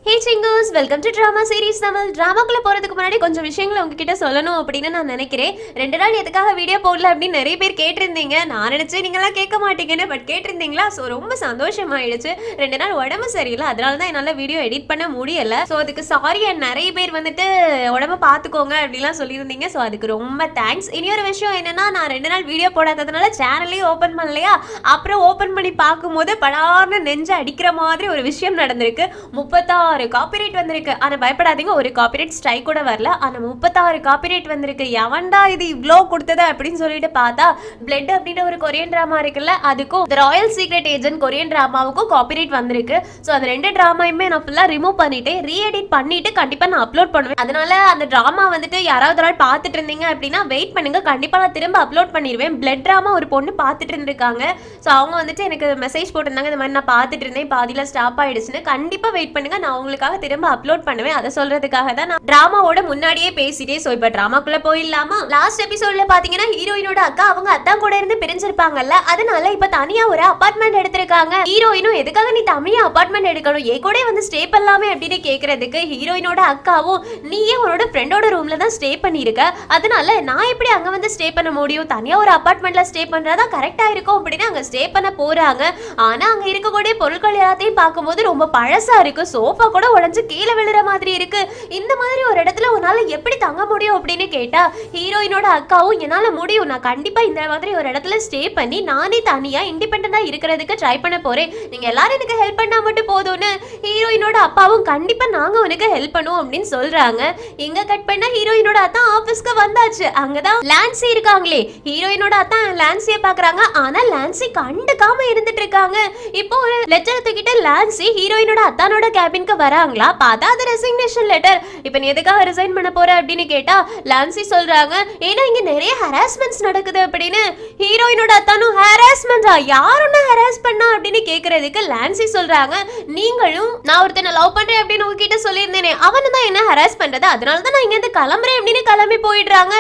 Hey singers, welcome to drama series Tamil. ட்ராமாக்குள்ள போறதுக்கு முன்னாடி கொஞ்சம் விஷயங்களை உங்ககிட்ட சொல்லணும் அப்படின்னு நான் நினைக்கிறேன். 2 நாள் எதுக்காக வீடியோ போடல அப்படின்னு நிறைய பேர் கேட்டிருந்தீங்க. நான் நினைச்சேன் நீங்களாம் கேட்க மாட்டீங்கன்னு, பட் கேட்டிருந்தீங்களா? ஸோ ரொம்ப சந்தோஷமாயிடுச்சு. 2 நாள் உடம்பு சரியில்லை, அதனால தான் என்னால் வீடியோ எடிட் பண்ண முடியல. ஸோ அதுக்கு சாரி. நிறைய பேர் வந்துட்டு உடம்ப பார்த்துக்கோங்க அப்படிலாம் சொல்லியிருந்தீங்க. ஸோ அதுக்கு ரொம்ப தேங்க்ஸ். இனியொரு விஷயம் என்னன்னா, நான் 2 நாள் வீடியோ போடாததுனால சேனலையும் ஓப்பன் பண்ணலையா. அப்புறம் ஓப்பன் பண்ணி பார்க்கும்போது படார்னு நெஞ்சு அடிக்கிற மாதிரி ஒரு விஷயம் நடந்திருக்கு. 36 காப்பிரைட் வந்திருக்கு. ஆனா பயப்படாதீங்க, ஒரு காப்பிரைட் ஸ்ட்ரைக் கூட வரல. ஆனா 36 காப்பிரைட் வந்திருக்கு. எவன்டா இது இவ்ளோ கொடுத்தது அப்படின்னு சொல்லிட்டு பார்த்தா, பிளட் அப்படின்ற ஒரு கொரியன் டிராமா இருக்குல்ல, அதுக்கும் the royal secret agent Korean டிராமாவுக்கும் காப்பிரைட் வந்திருக்கு. ஸோ அந்த 2 டிராமாயுமே நான் ஃபுல்லா ரிமூவ் பண்ணிட்டு ரீஎடிட் பண்ணிட்டு கண்டிப்பா நான் அப்லோட் பண்ணுவேன். அதனால அந்த டிராமா வந்துட்டு யாராவது நாள் பார்த்துட்டு இருந்தீங்க அப்படின்னா வெயிட் பண்ணுங்க, கண்டிப்பா நான் திரும்ப அப்லோட் பண்ணிடுவேன். பிளட் டிராமா ஒரு பொண்ணு பார்த்துட்டு இருந்திருக்காங்க. ஸோ அவங்க வந்துட்டு எனக்கு மெசேஜ் போட்டிருந்தாங்க, இந்த மாதிரி நான் பார்த்துட்டு இருந்தேன், பாதியில ஸ்டாப் ஆயிடுச்சுன்னு. கண்டிப்பா வெயிட் பண்ணுங்க, நான் உங்களுக்காக திரும்ப அப்லோட் பண்ணுவேன். அதை சொல்றதுக்காக தான் நான் டிராமாவோட முன்னாடியே பேசிட்டே. சோ இப்ப டிராமாக்குள்ள போயிடலாமா? லாஸ்ட் எபிசோட்ல பாத்தீங்கன்னா ஹீரோயினோட அக்கா அவங்க அத்தான் கூட இருந்து பிரிஞ்சிருப்பாங்கல்ல, அதனால இப்ப தனியா ஒரு அபார்ட்மெண்ட் எடுத்திருக்காங்க. ஹீரோயினும் எதுக்காக நீ தனியா அபார்ட்மெண்ட் எடுக்கணும், ஏ கூட வந்து ஸ்டே பண்ணலாமே அப்படின்னு கேக்குறதுக்கு ஹீரோயினோட அக்காவும், நீயே உன்னோட ஃப்ரெண்டோட ரூம்ல தான் ஸ்டே பண்ணிருக்க, அதனால நான் எப்படி அங்க வந்து ஸ்டே பண்ண முடியும், தனியா ஒரு அபார்ட்மெண்ட்ல ஸ்டே பண்றதா கரெக்டா இருக்கும் அப்படின்னு அங்க ஸ்டே பண்ண போறாங்க. ஆனா அங்க இருக்கக்கூடிய பொருட்கள் எல்லாத்தையும் பார்க்கும்போது ரொம்ப பழசா இருக்கு. சோஃபா கூட உடைஞ்சு கீழே விழுற மாதிரி இருக்கு. இந்த மாதிரி ஒரு இடத்துல உன்னால எப்படி தங்க முடியும் அப்படின்னு கேட்டா ஹீரோயினோட அக்காவும், என்னால முடியும், நான் கண்டிப்பா இந்த மாதிரி ஒரு இடத்துல ஸ்டே பண்ணி நானே தனியா இண்டிபெண்டண்டா இருக்கிறதுக்கு ட்ரை பண்ண போறேன், நீங்க எல்லாரும் எனக்கு ஹெல்ப் பண்ணா மட்டும் போதும்னு ஹீரோயினோட அப்பாவும், கண்டிப்பா நாங்க உனக்கு ஹெல்ப் பண்ணுவோம் அப்படின்னு சொல்றாங்க. இங்க கட் பண்ணா ஹீரோயினோட அத்தான் ஆபீஸ்க்கு வந்தாச்சு. அங்கதான் லான்சி இருக்காங்களே. ஹீரோயினோட அத்தான் லான்சியை பாக்குறாங்க. ஆனா லான்சி கண்டுக்காம இருந்துட்டு இருக்காங்க. இப்போ ஒரு லெட்டர் தூக்கிட்டு லான்சி ஹீரோயினோட அத்தானோட கேபினுக்கு வராங்களா, பார்த்தா அது ரெசிக்னேஷன் லெட்டர். இப்போ நீ எதுக்காக ரிசைன் பண்ண போற அப்படின்னு கேட்டா லான்சி சொல்றாங்க, ஏன்னா இங்க நிறைய ஹராஸ்மெண்ட்ஸ் நடக்குது அப்படின்னு. ஹீரோயினோட அத்தானும், ஹராஸ்மெண்டா, யாருன்னா ஹராஸ் பண்ணா அப்படின்னு கேக்குறதுக்கு லான்சி சொல்றாங்க, நீங்களும் நான் ஒருத்தனை லவ் பண்றேன் அப்படின்னு உங்ககிட்ட சொல்லியிருந்தேனே, அவனு தான் என்ன ஹராஸ் பண்றது, அதனால தான் நான் இங்க இருந்து கிளம்புறேன் அப்படின்னு கிளம்பி போயிடுறாங்க.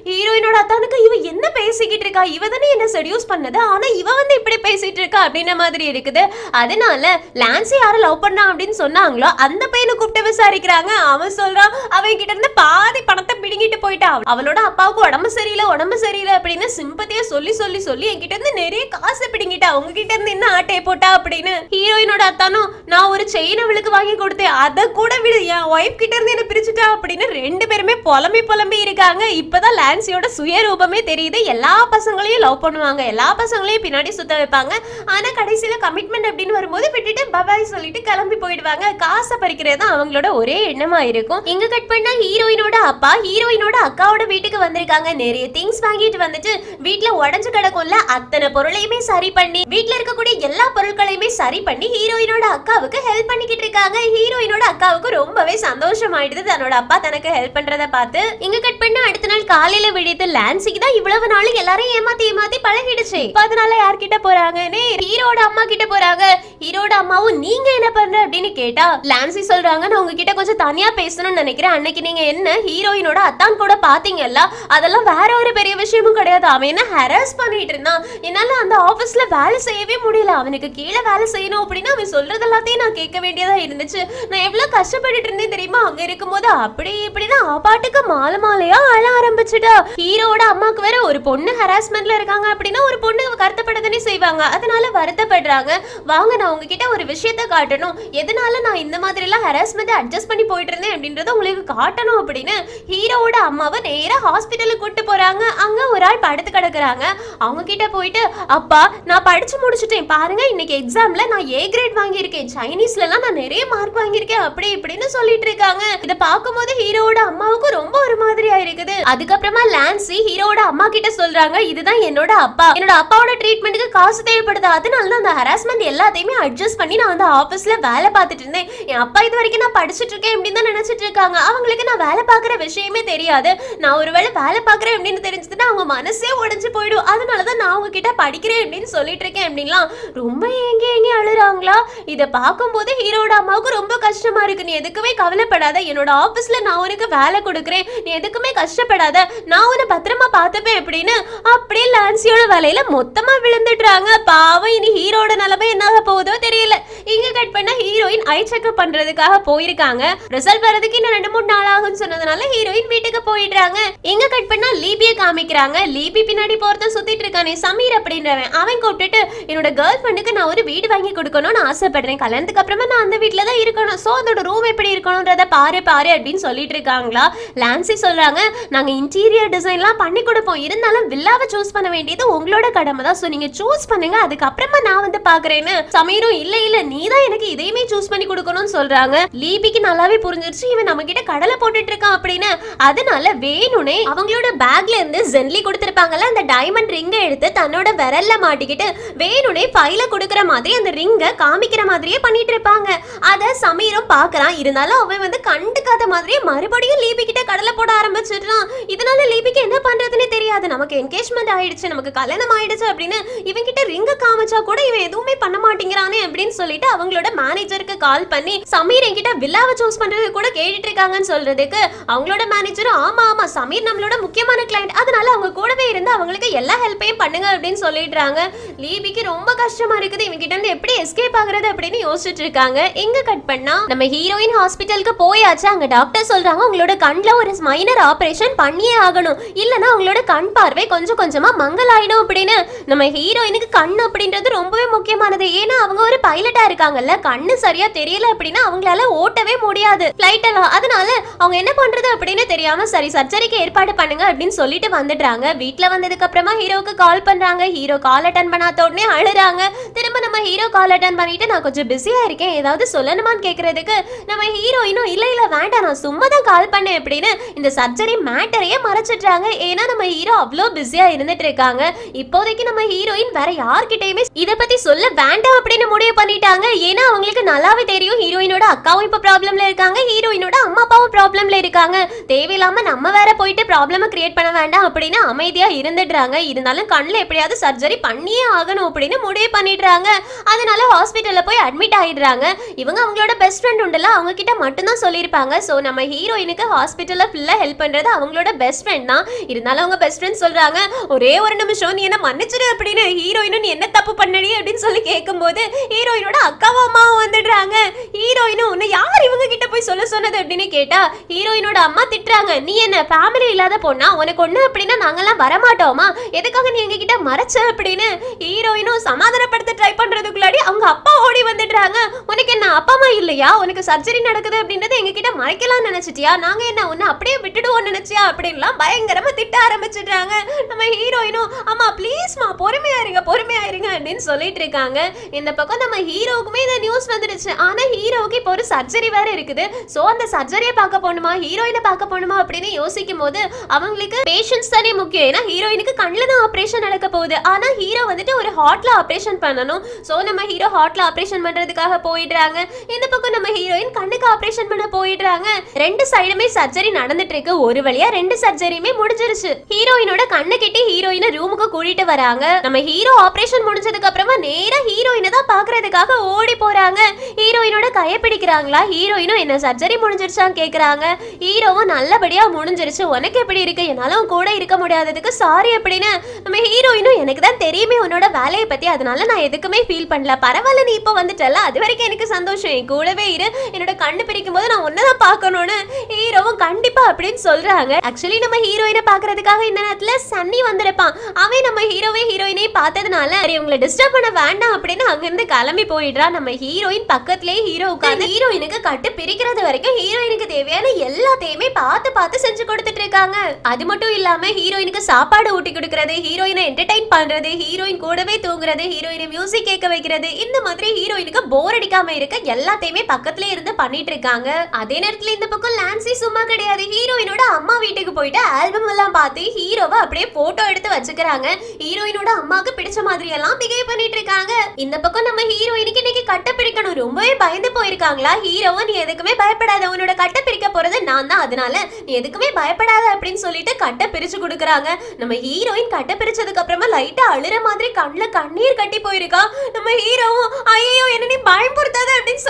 ஹீரோயினோட அத்தானுக்கு, இவ என்ன பேசிக்கிட்டு இருக்கா, இவ தானே என்ன செடியூஸ் பண்ணது, ஆனா இவ வந்து இப்படி பேசிட்டு இருக்கா அப்படின்ற மாதிரி இருக்குது. அதனால லான்சி யாரை லவ் பண்ணா அப்படின்னு சொன்னாங்களோ அந்த பையனை கூப்பிட்டு விசாரிக்கிறாங்க. அவன் சொல்றான், அவன் கிட்ட இருந்து பாதி பணத்தை பிடிங்கிட்டு போயிட்டா, அவளோட அப்பாவுக்கு உடம்பு சரியில்லை அப்படின்னு சிம்பத்தியா சொல்லி சொல்லி சொல்லி என்கிட்ட இருந்து நிறைய காசு பிடிங்கிட்டா, அவங்க கிட்ட இருந்து என்ன ஆட்டையை போட்டா அப்படின்னு. ஹீரோயினோட அத்தானும், நான் ஒரு செயின் அவளுக்கு வாங்கி கொடுத்தேன், அதை கூட விடு, என் ஒய்ஃப் கிட்ட இருந்து என்ன பிரிச்சுட்டா அப்படின்னு 2 பேருமே புலம்பி இருக்காங்க. இப்பதான் லான்சியோட சுயரூபமே தெரியுது. எல்லா பசங்களையும் லவ் பண்ணுவாங்க, எல்லா பசங்களையும் பின்னாடி சுத்த வைப்பாங்க, ஆனா கடைசியில கமிட்மெண்ட் அப்படின்னு வரும்போது விட்டுட்டு பபாய் சொல்லிட்டு கிளம்பி போயிடுவாங்க. காசை பறிக்கிறது தான் அவங்களோட ஒரே எண்ணமா இருக்கும். இங்க கட் பண்ணா ஹீரோயினோட அப்பா ஹீரோயினோட அக்காவோட வீட்டுக்கு வந்திருக்காங்க. நிறைய திங்ஸ் வாங்கிட்டு வந்துட்டு வீட்டுல உடஞ்சு கிடக்கும்ல, அத்தனை பொருளையுமே சரி பண்ணி, வீட்டுல இருக்கக்கூடிய எல்லா பொருட்களையுமே சரி பண்ணி ஹீரோயினோட அக்காவுக்கு ஹெல்ப் பண்ணிக்கிட்டு இருக்காங்க. ஹீரோயினோட அக்காவுக்கு ரொம்பவே சந்தோஷம் ஆயிடுது தன்னோட அப்பா தனக்கு ஹெல்ப் பண்றத பார்த்து. இங்க கட் பண்ணா அடுத்த நாள் காலையில விடியது லான்சிக்கு தான் இவ்வளவு நாள் எல்லாரும் ஏமாத்தி பழகிடுச்சு. அதனால யார்கிட்ட போறாங்கன்னு ஹீரோட அம்மா கிட்ட போறாங்க. ஹீரோட அம்மாவும், நீங்க என்ன பண்ற அப்படின்னு கேட்டா லான்சி சொல்றாங்க, நான் உங்ககிட்ட கொஞ்சம் தனியா பேசணும்னு நினைக்கிறேன், அன்னைக்கு நீங்க என்ன ஹீரோயினோட அத்தான் கூட பாத்தீங்கல்ல, அதெல்லாம் வேற ஒரு பெரிய விஷயமும் கிடையாது, அவன் என்ன ஹராஸ் பண்ணிட்டு இருந்தான், என்னால அந்த ஆபீஸ்ல வேலை செய்யவே முடியல, அவனுக்கு கீழே வேலை செய்யணும் அப்படின்னு அவன் சொல்றது எல்லாத்தையும் நான் கேட்க வேண்டியதா இருந்துச்சு, நான் எவ்வளவு கஷ்டப்பட்டுட்டு இருந்தேன் தெரியுமா, அங்க இருக்கும்போது அப்படி இப்படிதான் பாட்டுக்கு மாலையா அழ ஆரம்பிச்சுட்டா. ஹீரோட அம்மாக்கு வேற ஒரு பொண்ணு ஹராஸ்மெண்ட்ல இருக்காங்க அப்படின்னா ஒரு பொண்ணு கருத்தப்படத்தானே செய்வாங்க, அதனால வருத்தப்படுறாங்க. வாங்க நான் உங்ககிட்ட ஒரு விஷயத்த காட்டணும், எதனால நான் இந்த மாதிரி எல்லாம் ஹராஸ்மெண்ட் அட்ஜஸ்ட் பண்ணி போயிட்டு இருந்தேன் அப்படின்றத உங்களுக்கு காட்டணும் அப்படின்னு ஹீரோவோட அம்மாவை நேரா ஹாஸ்பிட்டலுக்கு கூட்டு போறாங்க. அங்க ஒரு ஆள் படுத்து கிடக்குறாங்க. அவங்க கிட்ட போயிட்டு, அப்பா நான் படிச்சு முடிச்சுட்டேன் பாருங்க, இன்னைக்கு எக்ஸாம்ல நான் A கிரேட் வாங்கியிருக்கேன், சைனீஸ்ல எல்லாம் நான் நிறைய மார்க் வாங்கியிருக்கேன் அப்படி இப்படின்னு சொல்லிட்டு இருக்காங்க. இதை பார்க்கும்போது ஹீரோவோட அம்மாவுக்கு ரொம்ப ஒரு மாதிரியா இருக்குது. அதுக்கப்புறமா லான்சி ஹீரோவோட அம்மா கிட்ட சொல்றாங்க, இதுதான் என்னோட அப்பாவோட ட்ரீட்மெண்ட்டுக்கு காசு தேவைப்படுது, அதனால தான் அந்த ஹராஸ்மெண்ட் எல்லாத்தையுமே அட்ஜஸ்ட் பண்ணி நான் அந்த ஆபீஸ்ல வேலை பார்த்துட்டு இருந்தேன், என் அப்பா இது வரைக்கும் நான் படிச்சுட்டு இருக்கேன் அப்படின்னு தான் நினைச்சிட்டு இருக்காங்க, அவங்களுக்கு நான் வேலை பார்க்குற விஷயமே தெரியாது, நான் ஒருவேளை வேலை பார்க்குறேன் அப்படின்னு தெரிஞ்சதுன்னா அவங்க மனசே உடைஞ்சு போயிடும், அதனாலதான் நான் உங்ககிட்ட படிக்கிறேன் அப்படின்னு சொல்லிட்டு இருக்கேன் அப்படின்லாம் ரொம்ப ஏங்கி அழுறாங்களா. இதை பார்க்கும்போது ஹீரோட அம்மாவுக்கு ரொம்ப கஷ்டமா இருக்கு. நீ எதுக்குமே கவலைப்படாத, என்னோட ஆபீஸ்ல நான் உனக்கு வேலை கொடுக்குறேன், நீ எதுக்குமே கஷ்டப்படாத, நான் உன்னை பத்திரமா பார்த்துப்பேன் அப்படின்னு அப்படியே லான்சியோட வேலையில மொத்தமா விழுந்துடுறாங்க. பாவம், இனி ஹீரோட நிலைமை என்ன போகுதோ தெரியல. இங்க கட் பண்ண ஹீரோயின் ஐ செக்அப் பண்றதுக்காக போயிருக்காங்க. ரிசல்ட் வரதுக்கு இன்னும் 2-3 நாள் ஆகும்னு சொன்னதுனால ஹீரோயின் வீட்டுக்கு போயிடுறாங்க. இங்க கட் பண்ணா லீபிய காமிக்கிறாங்க. லீபி பின்னாடி போறத சுத்திட்டு இருக்கானே சமீர் அப்படின்றவன், அவன் கூப்பிட்டுட்டு என்னோட கேர்ள் ஃப்ரெண்டுக்கு நான் ஒரு வீடு வாங்கி கொடுக்கணும்னு ஆசைப்படுறேன், கல்யாணத்துக்கு அப்புறமா நான் அந்த வீட்டுல தான் இருக்கணும், சோ அதோட ரூம் எப்படி இருக்கணும்ன்றத பாரு பாரு அப்படின்னு சொல்லிட்டு இருக்காங்களா. லான்சி சொல்றாங்க, நாங்க இன்டீரியர் டிசைன்லாம் பண்ணி கொடுப்போம், இருந்தாலும் வில்லாவை சூஸ் பண்ண வேண்டியது உங்களோட கடமை தான், சோ நீங்க சூஸ் பண்ணுங்க, அதுக்கப்புறமா நான் வந்து பாக்குறேன்னு. சமீரும் இல்ல இல்ல நீ தான் எனக்கு இதையுமே சூஸ் பண்ணி கொடுக்கணும்னு சொல்றாங்க. லீபிக்கு நல்லாவே புரிஞ்சிருச்சு இவன் நம்ம கிட்ட கடலை போட்டுட்டு இருக்கான் அப்படின்னு. அதனால வேணுனே அவங்களோட பேக்ல இருந்து ஜென்லி கொடுத்திருப்பாங்கல்ல அந்த டைமண்ட் ரிங்கை எடுத்து தன்னோட விரல்ல மாட்டிக்கிட்டு வேணுனே ஃபைல கொடுக்கற மாதிரி அந்த ரிங்கை காமிக்கிற மாதிரியே பண்ணிட்டு இருப்பாங்க. அத சமீரும் பாக்குறான். இருந்தாலும் அவன் வந்து கண்டுக்காத மாதிரியே மறுபடியும் லீபி கிட்ட கடலை போட ஆரம்பிச்சிடுறான். இதனால லீபிக்கு என்ன பண்றதுன்னு தெரியாது. நமக்கு என்கேஜ்மெண்ட் ஆயிடுச்சு, நமக்கு கல்யாணம் ஆயிடுச்சு அப்படின்னு இவன் கிட்ட ரிங்க காமிச்சா கூட இவன் எதுவுமே பண்ண மாட்டேங்கிறானே அப்படின்னு சொல்லிட்டு அவங்களோட மேனேஜருக்கு கால் பண்ணி சமீர் என்கிட்ட வில்லாவை சூஸ் பண்றது கூட கேட்டுட்டு இருக்காங்கன்னு சொல்றதுக்கு அவங்களோட மேனேஜர் ஆமா ஆமா சமீர் நம்மளோட முக்கியமான கிளையண்ட், அதனால அவங்க கூடவே இருந்து அவங்களுக்கு எல்லா ஹெல்ப்பையும் பண்ணுங்க அப்படின்னு சொல்லிடுறாங்க. லீபிக்கு ரொம்ப கஷ்டமா இருக்குது, இவங்க கிட்ட இருந்து எப்படி எஸ்கேப் ஆகுறது அப்படின்னு யோசிச்சுட்டு இருக்காங்க. எங்க கட் பண்ணா நம்ம ஹீரோயின் ஹாஸ்பிட்டலுக்கு போயாச்சு. அங்க டாக்டர் சொல்றாங்க உங்களோட கண்ல ஒரு மைனர் ஆபரேஷன் பண்ணியே ஆகணும், இல்லனா உங்களோட கண் பார்வை கொஞ்சம் கொஞ்சமா மங்கலாயிடும் அப்படின்னு. நம்ம ஹீரோயினுக்கு கண் அப்படின்றது ரொம்பவே முக்கியமானது. ஏன்னா அவங்க ஒரு பைலட்டா இருக்காங்கல்ல, கண்ணு சரியா தெரியல அப்படின்னா அவங்களால ஓட்டவே முடியாது ஃளைட் எல்லாம். அதனால அவங்க என்ன பண்றது அப்படின்னு தெரியாம சரி சர்ஜரிக்கு ஏற்பாடு பண்ணுங்க அப்படின்னு சொல்லிட்டு வந்துடுறாங்க. வீட்டுல வந்ததுக்கு அப்புறமா ஹீரோக்கு கால் பண்றாங்க. ஹீரோ கால் அட்டன் பண்ணாத உடனே அழுறாங்க. திரும்ப நம்ம ஹீரோ கால் அட்டன் பண்ணிட்டு நான் கொஞ்சம் பிஸியா இருக்கேன் ஏதாவது சொல்லணுமான்னு கேக்குறதுக்கு நம்ம ஹீரோயினும் இல்ல இல்ல வேண்டாம் நான் சும்மா தான் கால் பண்ணேன் அப்படின்னு இந்த சர்ஜரி மேட்டரையே மறைச்சிடுறாங்க. ஏன்னா நம்ம ஹீரோ அவ்வளோ பிஸியா இருந்துட்டு இருக்காங்க. இப்போதைக்கு நம்ம ஹீரோயின் வேற யார்கிட்டயுமே இத பத்தி சொல்ல வேண்டாம் அப்படின்னு முடிவு பண்ணிட்டாங்க. ஏன்னா அவங்களுக்கு நல்லாவே தெரியும் ஹீரோயினோட அக்காவும் இப்ப ப்ராப்ளம்ல இருக்காங்க, ஹீரோயினோட அம்மா அப்பாவும் ப்ராப்ளம்ல இருக்காங்க. தேவையில்லாம நம்ம வேற போயிட்டு ப்ராப்ளம் கிரியேட் பண்ண வேண்டாம் அப்படின்னு அமைதியா இருந்துடுறாங்க. இருந்தாலும் கண்ணுல எப்படியாவது சர்ஜரி பண்ணியே ஆகணும் அப்படின்னு முடிவு பண்ணிடுறாங்க. அதனால ஹாஸ்பிட்டல்ல போய் அட்மிட் ஆயிடுறாங்க. இவங்க அவங்களோட பெஸ்ட் ஃப்ரெண்ட் உண்டல அவங்க கிட்ட மட்டும் தான் சொல்லியிருப்பாங்க. சோ நம்ம ஹீரோயினுக்கு ஹாஸ்பிட்டல்ல ஃபுல்லா ஹெல்ப் பண்றது அவங்களோட பெஸ்ட் ஃப்ரெண்ட் தான். இருந்தாலும் அவங்க பெஸ்ட் ஃப்ரெண்ட் சொல்றாங்க ஒரே ஒரு நிமிஷம் நீ என்ன மன்னிச்சிரு அப்படின்னு. ஹீரோயினும் நீ என்ன தப்பு பண்ணடி அப்படின்னு சொல்லி கேட்கும்போது ஹீரோயினோட அக்காவும் அம்மாவும் வந்துடுறாங்க. ஹீரோயினும் உன்னை யார் இவங்க கிட்ட போய் சொல்ல சொன்னது அப்படின்னு கேட்டா ஹீரோயினோட அம்மா திட்டுறாங்க, நீ என்ன ஃபேமிலி இல்லாத பொண்ணா, உனக்கு ஒண்ணு அப்படின்னா நாங்கெல்லாம் வரமாட்டோமா, எதுக்காக நீ எங்க கிட்ட மறைச்ச அப்படின்னு. ஹீரோயினும் சமாதானப்படுத்த ட்ரை பண்றதுக்குள்ளாடி அவங்க அப்பா ஓடி வந்துடுறாங்க. உனக்கு என்ன அப்பா அம்மா இல்லையா, உனக்கு சர்ஜரி நடக்குது அப்படின்றது எங்க கிட்ட மறைக்கலாம் நினைச்சிட்டியா, நாங்க என்ன உன்னை அப்படியே விட்டுடுவோம் நினைச்சியா அப்படின்லாம் பயங்கரமா திட்ட ஆரம்பிச்சிடுறாங்க. நம்ம ஹீரோயினும் அம்மா ப்ளீஸ்மா பொறுமையா இருங்க அப்படின்னு சொல்லிட்டு இருக்காங்க. இந்த பக்கம் நம்ம ஹீரோவுக்குமே இந்த நியூஸ் வந்துடுச்சு. ஆனா ஹீரோவுக்கு இப்போ ஒரு சர்ஜரி வேற இருக்குது. சோ அந்த சர்ஜரியை பார்க்க போகணுமா ஹீரோயினை பார்க்க போகணுமா அப்படின்னு யோசிக்கும் போது அவங்களுக்கு பேஷன்ஸ் தானே முக்கியம். ஏன்னா ஹீரோயினுக்கு கண்ணில் தான் ஆப்ரேஷன் நடக்க போகுது. ஆனா ஹீரோ வந்துட்டு ஒரு ஹார்ட்ல ஆப்ரேஷன் பண்ணணும். சோ நம்ம ஹீரோ ஹார்ட்ல ஆப்ரேஷன் பண்றதுக்காக போயிடுறாங்க. இந்த பக்கம் நம்ம ஹீரோயின் கண்ணுக்கு ஆப்ரேஷன் பண்ண போயிடுறாங்க. ரெண்டு சைடுமே சர்ஜரி நடந்துட்டு இருக்கு. ஒரு வழியா ரெண்டு சர்ஜரியுமே முடிஞ்சிருச்சு. ஹீரோயினோட கண்ணை கட்டி ஹீரோயினை ரூமுக்கு கூட்டிட்டு வராங்க. நம்ம ஹீரோ ஆப்ரேஷன் முடிஞ்சதுக்கு அப்புறமா நேரா ஹீரோயினை தான் பாக்குறதுக்காக ஓடி போறாங்க. ஹீரோயினோட கையை பிடிக்கிறாங்களா. ஹீரோயினும் என்ன சர்ஜரி முடிஞ்சிருச்சான்னு கேக்குறாங்க. ஹீரோவும் நல்லபடியா முடிஞ்சிருச்சு, உனக்கு எப்படி இருக்கு, என்னாலும் கூட இருக்க முடியாததுக்கு சாரி அப்படின்னு. நம்ம ஹீரோயினும் எனக்கு தான் தெரியுமே உன்னோட வேலையை பத்தி, அதனால நான் எதுக்குமே ஃபீல் பண்ணல, பரவாயில்ல நீ இப்போ வந்துட்டல அது வரைக்கும் எனக்கு சந்தோஷம், என் கூடவே இரு, என்னோட கண்ணு பிரிக்கும் போது நான் ஒன்னதான் பார்க்கணும்னு ஹீரோவும் கண்டிப்பா அப்படின்னு சொல்றாங்க. ஆக்சுவலி நம்ம ஹீரோயினை பாக்குறதுக்காக இந்த நேரத்துல சன்னி வந்திருப்பான். அவன் நம்ம ஹீரோயினை பார்த்ததுனால இவங்களை டிஸ்டர்ப் பண்ண வேண்டாம் அப்படின்னு அங்கிருந்து கிளம்பி போயிடுறான். நம்ம ஹீரோயின் பக்கத்திலே ஹீரோ உட்கார்ந்து ஹீரோயினுக்கு கட்டு பிரிக்கிறது வரைக்கும் ஹீரோயினுக்கு தேவையான எல்லாத்தையுமே பார்த்து செஞ்சு கொடுத்துட்டு இருக்காங்க. அது மட்டும் இல்லாம ஹீரோயினுக்கு சாப்பாடு ஊட்டி கொடுக்கறது, ஹீரோயினை என்டர்டைன் பண்றது, ஹீரோயின் கூடவே தூங்குறது, ஹீரோயினை மியூசிக் கேட்க வைக்கிறது, இந்த மாதிரி ஹீரோயினுக்கு போர் அடிக்காம இருக்க எல்லாத்தையுமே பக்கத்திலே இருந்து பண்ணிட்டு இருக்காங்க. அதே நேரத்துல இந்த பக்கம் லான்சி சும்மா கிடையாது. ஹீரோயினோட அம்மா வீட்டுக்கு போயிட்டு ஆல்பம் எல்லாம் பார்த்து ஹீரோவை அப்படியே போட்டோ எடுத்து வச்சுக்கிறாங்க. ஹீரோயினோட அம்மாக்கு பிடிச்ச மாதிரி எல்லாம் பிஹேவ் பண்ணிட்டு இருக்காங்க. இந்த பக்கம் நம்ம ஹீரோயினுக்கு இன்னைக்கு கட்ட பிரிக்கணும், ரொம்பவே பயந்து போயிருக்காங்களா. ஹீரோவை நீ எதுக்குமே பயப்படாத, உன்னோட கட்ட பிரிக்க போறது நான் தான், அதனால நீ எதுக்குமே பயப்படாத அப்படின்னு சொல்லிட்டு கட்டை பிரிச்சு கொடுக்குறாங்க. நம்ம ஹீரோயின் கட்டை பிரிச்சதுக்கு அப்புறமா லைட்டா அழுற மாதிரி கண்ணுல கண்ணீர் கட்டி போயிருக்கா. நம்ம ஹீரோவும் ஐயோ என்ன நீ பயம்புறுத்தாத அப்படின்னு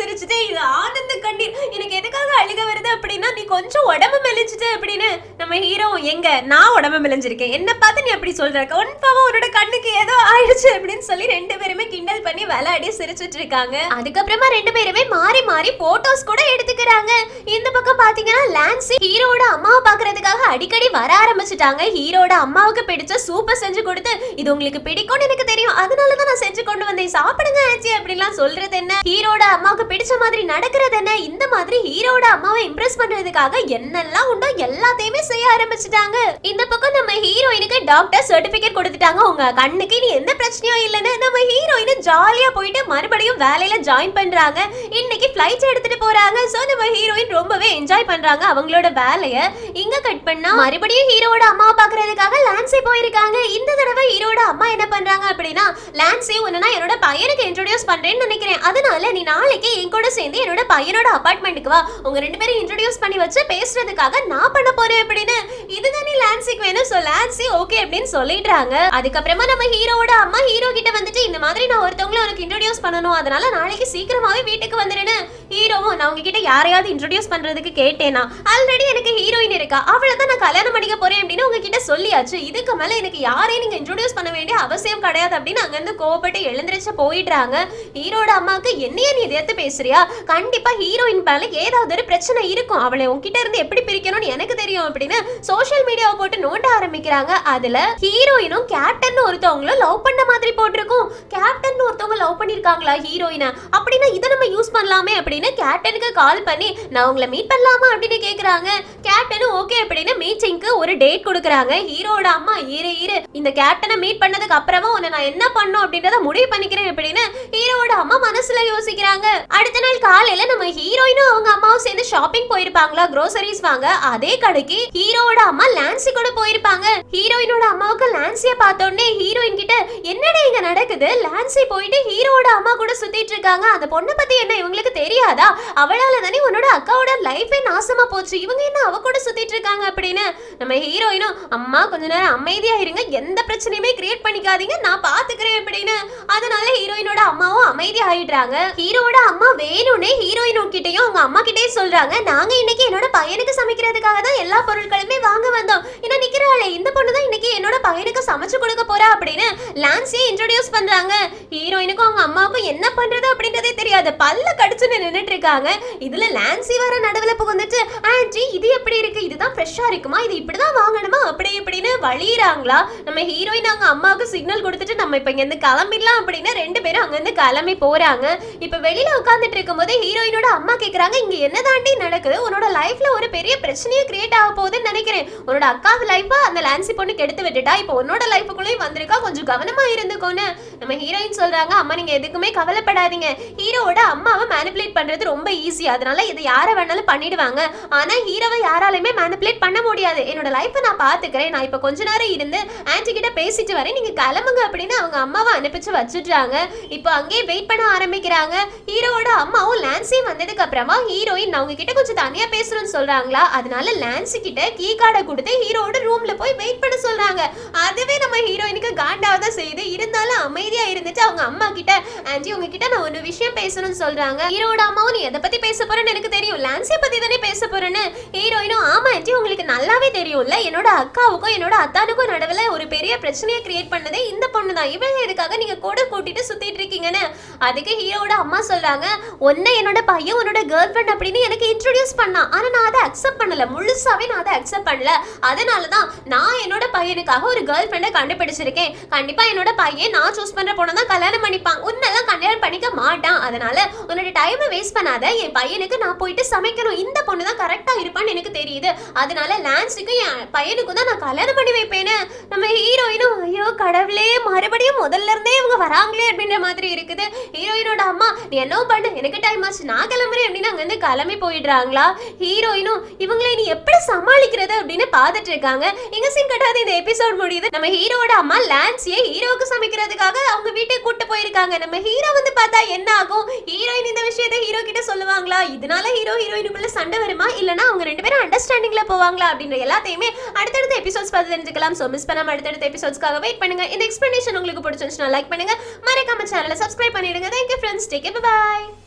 சிரிச்சுட்டு இது ஆனந்த கண்ணீர், எனக்கு எதுக்காக அழுக வருது அப்படின்னா நீ கொஞ்சம் உடம்பு மெலிஞ்சிட்டு அப்படின்னு நம்ம ஹீரோ, எங்க நான் உடம்பு மெலிஞ்சிருக்கேன், என்ன பார்த்து நீ அப்படி சொல்ற, கன்ஃபார்மா உன்னோட கண்ணுக்கு ஏதோ ஆயிடுச்சு அப்படின்னு சொல்லி ரெண்டு பேருமே கிண்டல் பண்ணி விளையாடி சிரிச்சிட்டு இருக்காங்க. அதுக்கப்புறமா ரெண்டு பேருமே மாறி மாறி போட்டோஸ் கூட எடுத்துக்கிறாங்க. இந்த பக்கம் பாத்தீங்கன்னா லான்சி ஹீரோட அம்மாவை பாக்குறதுக்காக அடிக்கடி வர ஆரம்பிச்சுட்டாங்க. ஹீரோட அம்மாவுக்கு பிடிச்ச சூப்பர் செஞ்சு கொடுத்து, இது உங்களுக்கு பிடிக்கும்னு எனக்கு தெரியும், அதனாலதான் நான் செஞ்சு கொண்டு வந்தேன், சாப்பிடுங்க ஆச்சி அப்படின்லாம் சொல்றது என்ன, ஹீரோட அம்மாவுக்கு பிடிச்ச மாதிரி நடக்கிறது என்ன, இந்த மாதிரி ஹீரோட அம்மாவை இம்ப்ரெஸ் பண்றதுக்காக என்னெல்லாம் உண்டோ எல்லாத்தையுமே செய்ய ஆரம்பிச்சுட்டாங்க. இந்த பக்கம் நம்ம ஹீரோயினுக்கு டாக்டர் சர்டிபிகேட் கொடுத்துட்டாங்க, உங்க கண்ணுக்கு இனி எந்த பிரச்சனையும் இல்லைன்னு. நம்ம ஹீரோயின் ஜாலியா போயிட்டு மறுபடியும் வேலையில ஜாயின் பண்றாங்க. இன்னைக்கு ஃபிளைட் எடுத்துட்டு போறாங்க. சோ நம்ம ஹீரோயின் ரொம்பவே என்ஜாய் பண்றாங்க அவங்களோட வேலைய. இங்க கட் பண்ணா மறுபடியும் ஹீரோட அம்மாவை பாக்குறதுக்காக லான்சி போயிருக்காங்க. இந்த தடவை ஹீரோட அம்மா என்ன பண்றாங்க அப்படின்னா, லான்சி உன்னை நான் என்னோட பையனுக்கு இன்ட்ரோடியூஸ் பண்றேன்னு நினைக்கிறேன், அதனால நீ நாளைக்கு என் கூட சேர்ந்து என்னோட பையனோட அபார்ட்மெண்ட்டுக்கு வா, உங்க ரெண்டு பேரும் இன்ட்ரோடியூஸ் பண்ணி வச்சு பேசுறதுக்காக நான் பண்ண போறேன் அப்படின்னு. இதுதான் நீ லான்சிக்கு வேணும். சோ லான்சி ஓகே அப்படின்னு சொல்லிடுறாங்க. அதுக்கப்புறமா நம்ம ஹீரோட அம்மா ஹீரோ கிட்ட வந்துட்டு, இந்த மாதிரி நான் ஒருத்தவங்களை உனக்கு இன்ட்ரோடியூஸ் பண்ணணும், அதனால நாளைக்கு சீக்கிரமாவே வீட்டுக்கு வந்துடுன்னு. ஹீரோவும், நான் உங்ககிட்ட யாரையாவது இன்ட்ரோடியூஸ் பண்றதுக்கு கேட்டேனா, ஆல்ரெடி எனக்கு ஹீரோயின் இருக்கா, அவளை தான் நான் கல்யாணம் பண்ணிக்க போறேன் அப்படின்னு உங்ககிட்ட சொல்லியாச்சு, இதுக்கு மேல எனக்கு யாரையும் நீங்க இன்ட்ரோடியூஸ் பண்ண வேண்டிய அவசியம் கிடையாது அப்படின்னு அங்கிருந்து கோபப்பட்டு எழுந்திரிச்சு போயிடுறாங்க. ஹீரோட அம்மாவுக்கு, என்னைய நீ எதிர்த்து பேசுறியா, கண்டிப்பா ஹீரோயின் மேல ஏதாவது ஒரு பிரச்சனை இருக்கும், அவளை உங்ககிட்ட இருந்து எப்படி பிரிக்கணும்னு எனக்கு தெரியும் அப்படின்னு சோஷியல் மீடியாவை போட்டு நோண்ட ஆரம்பிக்கிறாங்க. அதுல ஹீரோயினும் கேப்டன் ஒருத்தவங்களும் லவ் பண்ண மாதிரி போட்டிருக்கும். கேப்டன் ஒருத்தவங்க லவ் பண்ணிருக்காங்களா ஹீரோயினை, அப்படின்னா இதை நம்ம யூஸ் பண்ணலாமே அப்படின்னு கேப்டனுக்கு கால் பண்ணி, நான் உங்களை மீட் பண்ணலாமா அப்படின்னு கேக்குறாங்க. கேப்டனும் ஓகே அப்படின்னு மீட்டிங்க்கு ஒரு டேட் கொடுக்குறாங்க. ஹீரோட அம்மா, இரு இந்த கேப்டனை மீட் பண்ணதுக்கு அப்புறமா உன்னை நான் என்ன பண்ணும் அப்படின்றத முடிவு பண்ணிக்கிறேன் அப்படின்னு ஹீரோட அம்மா மனசுல யோசிக்கிறாங்க. அடுத்த நாள் காலையில நம்ம ஹீரோயினும் அவங்க அம்மாவும் சேர்ந்து ஷாப்பிங் போயிருப்பாங்களா, க்ரோசரிஸ் வாங்க. அதே கடைக்கு ஹீரோட அம்மா லான்சி கூட போயிருப்பாங்க. ஹீரோயினோட அம்மாவுக்கு லான்சிய பார்த்தோன்னே ஹீரோயின் கிட்ட, என்னடா இங்க நடக்குது, லான்சி போயிட்டு ஹீரோட அம்மா கூட சுத்திட்டு இருக்காங்க, அந்த பொண்ணை பத்தி என்ன இவங்களுக்கு தெரியாதா, அவளால தானே உன்னோட அக்காவோட லைஃபே நாசமா போச்சு, இவங்க என்ன அவ கூட சுத்திட்டு இருக்காங்க அப்படின்னு. நம்ம ஹீரோயினும், அம்மா கொஞ்ச நேரம் அமைதியா இருங்க, எந்த பிரச்சனையுமே கிரியேட் பண்ணிக்காதீங்க, நான் பாத்துக்கிறேன் அப்படின்னு. அதனால ஹீரோயினோட அம்மாவும் அமைதி ஆயிடுறாங்க. ஹீரோட அம்மா வேணும்னே ஹீரோயின் கிட்டையும் அவங்க அம்மா கிட்டே சொல்றாங்க, நாங்க இன்னைக்கு என்னோட பையனுக்கு சமைக்கிறதுக்காக தான் எல்லா பொருட்களுமே வாங்க வந்தோம், என்ன நிக்கிறாளே இந்த பொண்ணு தான் இன்னைக்கு என்னோட பையனுக்கு சமைச்சு கொடுக்க போறா அப்படின்னு லான்சியை இன்ட்ரோடியூஸ் பண்றாங்க. ஹீரோயினுக்கும் அவங்க அம்மாவுக்கும் என்ன பண்றது அப்படின்றதே தெரியாது, பல்ல கடிச்சுன்னு நின்னுட்டு இருக்காங்க. இதுல லான்சி வர நடுவுல புகுந்துட்டு, ஆன்ட்டி இது எப்படி இருக்கு, இதுதான் ஃப்ரெஷ்ஷா இருக்குமா, இது இப்படிதான் வாங்கணுமா அப்படி இப்படின்னு வழியிறாங்களா. நம்ம ஹீரோயின் அவங்க அம்மாவுக்கு சிக்னல் கொடுத்துட்டு, நம்ம இப்ப இங்க இருந்து கிளம்பிடலாம் அப்படின்னு ரெண்டு பேரும் அங்க இருந்து கிளம்பி போறாங்க. இப்ப வெளியில உட்கார்ந்துட்டு இருக்கும்போது ஹீரோயினோட அம்மா கேக்குறாங்க, இங்க என்ன தாண்டி நடக்குது, உன்னோட லைஃப்ல ஒரு பெரிய பிரச்சனையே கிரியேட் ஆக போகுதுன்னு நினைக்கிறேன், உன்னோட அக்காவு லைஃப அந்த லான்சி பொண்ணு கெடுத்து விட்டுட்டா, இப்போ உன்னோட லைஃபுக்குள்ளேயும் வந்திருக்கா, கொஞ்சம் கவனமா இருந்துக்கோன்னு நம்ம ஹீரோயின் சொல்றாங்க. அம்மா நீங்க எதுக்குமே கவலைப்படாதீங்க, ஹீரோவோட அம்மாவை மேனிபுலேட் பண்றது ரொம்ப ஈஸி, அதனால இது யாரை வேணாலும் பண்ணிடுவாங்க, ஆனா ஹீரோவை யாராலையுமே மேனிபுலேட் பண்ண முடியாது, என்னோட லைஃபை நான் பாத்துக்கிறேன், நான் இப்ப கொஞ்ச நேரம் இருந்து ஆன்ட்டி கிட்ட பேசிட்டு வரேன், நீங்க கிளம்புங்க அப்படின்னு அவங்க அம்மாவை அனுப்பிச்சு வச்சுட்டாங்க. இப்போ அங்கேயே வெயிட் பண்ண ஆரம்பிக்கிறாங்க. ஹீரோவோட அம்மாவும் லான்சி வந்ததுக்கு அப்புறமா ஹீரோயின் அவங்க கிட்ட கொஞ்சம் தனியா பேசணும்னு சொல்றாங்களா, அதனால லான்சி கிட்ட கீ கார்டை கொடுத்து ஹீரோட ரூம்ல போய் வெயிட் பண்ண சொல்றாங்க. அதுவே நம்ம ஹீரோயினுக்கு காண்டாவதா செய்யுது, இருந்தாலும் அமைதியா இருந்துட்டு அவங்க அம்மா கிட்ட, ஆன்ட்டி உங்ககிட்ட நான் ஒரு விஷயம் பேசணும்னு சொல்றாங்க. ஹீரோட அம்மாவும், நீ எதை பத்தி பேச போறேன்னு எனக்கு தெரியும், லான்சியை பத்தி தானே பேச போறேன்னு. ஹீரோயினும், ஆமா ஆன்ட்டி உங்களுக்கு நல்லாவே தெரியும்ல, என்னோட அக்காவுக்கும் என்னோட அத்தானுக்கும் நடுவுல ஒரு பெரிய பிரச்சனையை கிரியேட் பண்ணதே இந்த பொண்ணு தான், இவங்க எதுக்காக நீங்க கூட கூட்டிட்டு சுத்திட்டு இருக்கீங்கன்னு. அதுக்கு ஹீரோட அம்மா சொல்றாங்க, ஒன்ன என்னோட பையன் உன்னோட கேர்ள் ஃப்ரெண்ட் அப்படின்னு எனக்கு இன்ட்ரோடியூஸ் பண்ணான், ஆனா நான் அதை அக்செப்ட் பண்ணல, முழுசாவே நான் அதை அக்செப்ட் பண்ணல, அதனாலதான் நான் என்னோட பையனுக்காக ஒரு கேர்ள் ஃப்ரெண்டை கண்டுபிடிச்சிருக்கேன், கண்டிப்பா என்னோட பையன் நான் சூஸ் பண்ற பொண்ணை தான் கல்யாணம் பண்ணிப்பான், உன்னெல்லாம் கல்யாணம் பண்ணிக்க மாட்டான், அதனால உன்னோட டைமை வேஸ்ட் பண்ணாத, என் பையனுக்கு நான் போயிட்டு சமைக்கணும், இந்த பொண்ணு தான் கரெக்டா இருப்பான்னு எனக்கு தெரியுது, அதனால லான்ஸுக்கும் என் பையனுக்கும் தான் நான் கல்யாணம் பண்ணி வைப்பேன்னு. நம்ம ஹீரோயினும், ஐயோ கடவுளே மறுபடியும் முதல்ல இருந்தே இவங்க வராங்களே அப்படின்ற மாதிரி இருக்குது. ஹீரோயினோட அம்மா, நீ என்ன பண்ணு, எனக்கு டைம் ஆச்சு நான் கிளம்புறேன் அப்படின்னு அங்க இருந்து கிளம்பி போயிடுறாங்களா. ஹீரோயினும் இவங்களை நீ எப்படி சமாளிக்கிறது அப்படின்னு பாத்துட்டு இருக்காங்க. எங்க சீன் கட்டாத இந்த எபிசோட் முடியுது. நம்ம ஹீரோட அம்மா லான்சியை ஹீரோவுக்கு சமைக்கிறதுக்காக அவங்க வீட்டுக்கு கூட்டு போயிருக்காங்க. நம்ம ஹீரோ வந்து பார்த்தா என்ன ஆகும், ஹீரோயின் இந்த விஷயத்தை ஹீரோ கிட்ட சொல்லுவாங்களா, இதனால ஹீரோ ஹீரோயினுக்குள்ள சண்டை வருமா, இல்லனா அவங்க ரெண்டு பேரும் அண்டர்ஸ்டாண்டிங்ல போவாங்களா அப்படின்ற எல்லாத்தையுமே அடுத்தடுத்த எபிசோட்ஸ் பார்த்து தெரிஞ்சுக்கலாம். சோ மிஸ் பண்ணாம அடுத்தடுத்த எபிசோட்ஸ்க்காக வெயிட் பண்ணுங்க. இந்த எக்ஸ்பிளனேஷன் உங்களுக்கு பிடிச்சிருந்துச்சுன்னா லைக் பண்ணுங்க, மறக்காம சேனலை சப்ஸ்கிரைப் பண்ணிடுங்க. Thank you friends, take care, bye bye.